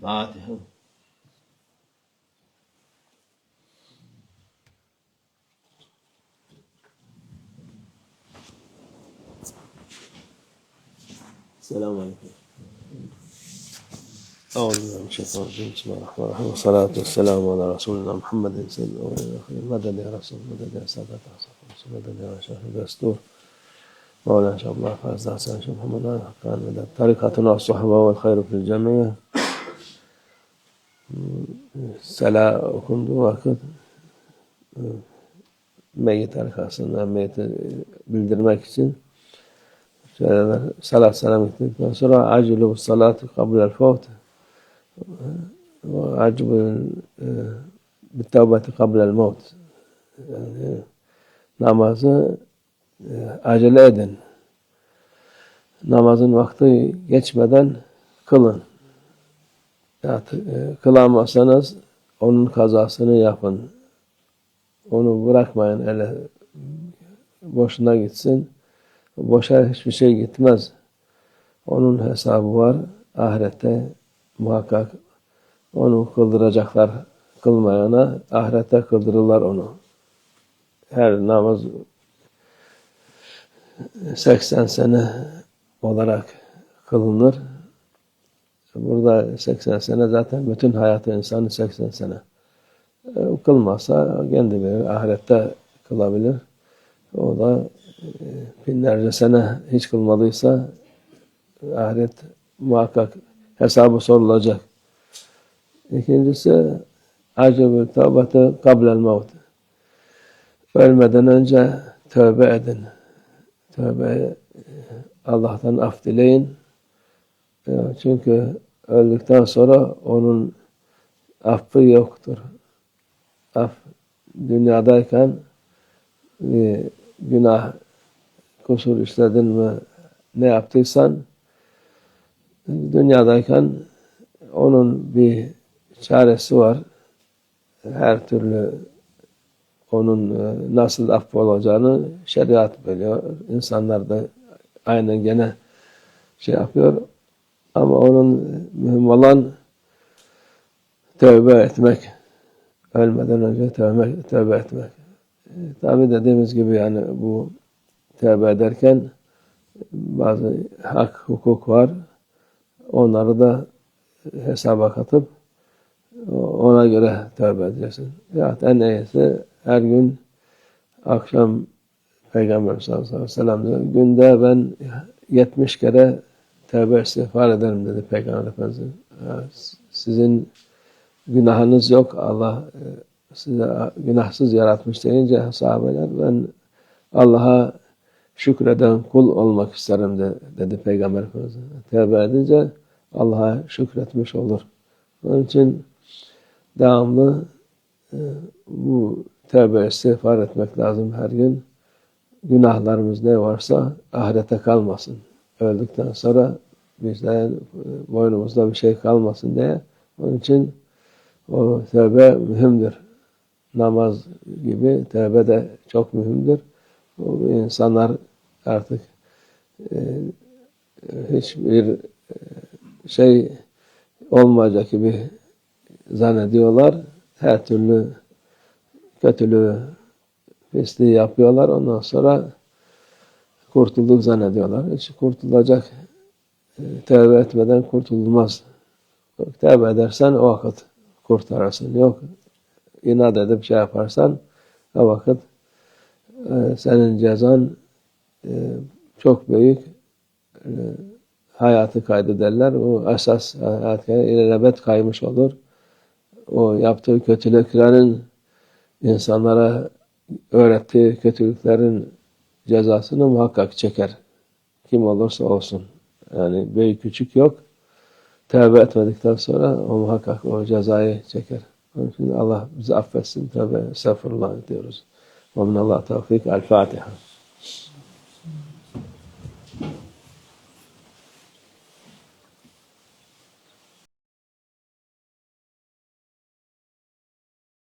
Fatiha. Selamun Aleyküm. Euzubillahimineşşeytanirracim. Bismillahirrahmanirrahim. Ve salatu vesselamu ala Resulina Muhammedin sallallahu aleyhi ve sellem. Meded ya Resul, meded ya Sadat Asaf, meded ya Şerif Destur. Mevlana Şablah Fazla Hasan Şah Muhammed Hakkan meded. Tarikatuna as-suhba vel hayru fil cemiye. Sela okunduğu vakit meyyit arkasından meyyiti bildirmek için şöyle salat selam ettikten sonra acilü salatu kablel fevt ve acilü bitevbeti kablel mevt, yani namazı acele edin, namazın vakti geçmeden kılın. Kılamazsanız onun kazasını yapın, onu bırakmayın, öyle boşuna gitsin. Boşa hiçbir şey gitmez. Onun hesabı var. Ahirette muhakkak onu kıldıracaklar. Kılmayana ahirette kıldırırlar onu. Her namaz 80 sene olarak kılınır. Burada 80 sene zaten bütün hayatı insanı 80 sene. Kılmazsa kendi bilir, ahirette kılabilir. O da binlerce sene hiç kılmadıysa ahiret muhakkak hesabı sorulacak. İkincisi acabül tevbeti kablel mevt. Ölmeden önce tövbe edin. Tövbe, Allah'tan af dileyin. Çünkü öldükten sonra onun affı yoktur. Af dünyadayken günah, kusur işledin mi, ne yaptıysan dünyadayken onun bir çaresi var. Her türlü onun nasıl affolacağını şeriat biliyor. İnsanlar da aynen gene şey yapıyor. Ama onun mühim olan tövbe etmek. Ölmeden önce tövbe etmek. Tabi dediğimiz gibi yani bu tövbe ederken bazı hak, hukuk var. Onları da hesaba katıp ona göre tövbe edeceksin. Ya en iyisi her gün akşam Peygamber sallallahu aleyhi ve sellem diyor, günde ben 70 kere tövbe istiğfar ederim dedi Peygamber Efendimiz. Sizin günahınız yok. Allah size günahsız yaratmış deyince sahabeler, ben Allah'a şükreden kul olmak isterim dedi Peygamber Efendimiz. Tevbe edince Allah'a şükretmiş olur. Onun için devamlı bu tevbe istiğfar etmek lazım her gün. Günahlarımız ne varsa ahirete kalmasın. Öldükten sonra bizden boynumuzda bir şey kalmasın diye. Onun için o tevbe mühimdir. Namaz gibi tevbe de çok mühimdir. O insanlar artık hiçbir şey olmayacak gibi zannediyorlar. Her türlü kötülüğü, pisliği yapıyorlar. Ondan sonra kurtulduk zannediyorlar. Hiç kurtulacak, tevbe etmeden kurtulmaz. Tevbe edersen o vakit kurtarırsın. Yok, inat edip şey yaparsan o vakit senin cezan çok büyük, hayatı kaydederler. O esas hayat ilelebet kaymış olur. O yaptığı kötülüklerin, insanlara öğrettiği kötülüklerin cezasını muhakkak çeker. Kim olursa olsun. Yani büyük küçük yok. Tevbe etmedikten sonra o muhakkak o cezayı çeker. Onun için Allah bizi affetsin. Tevbe, estağfurullah diyoruz. Ve minallah tevfik. El Fatiha.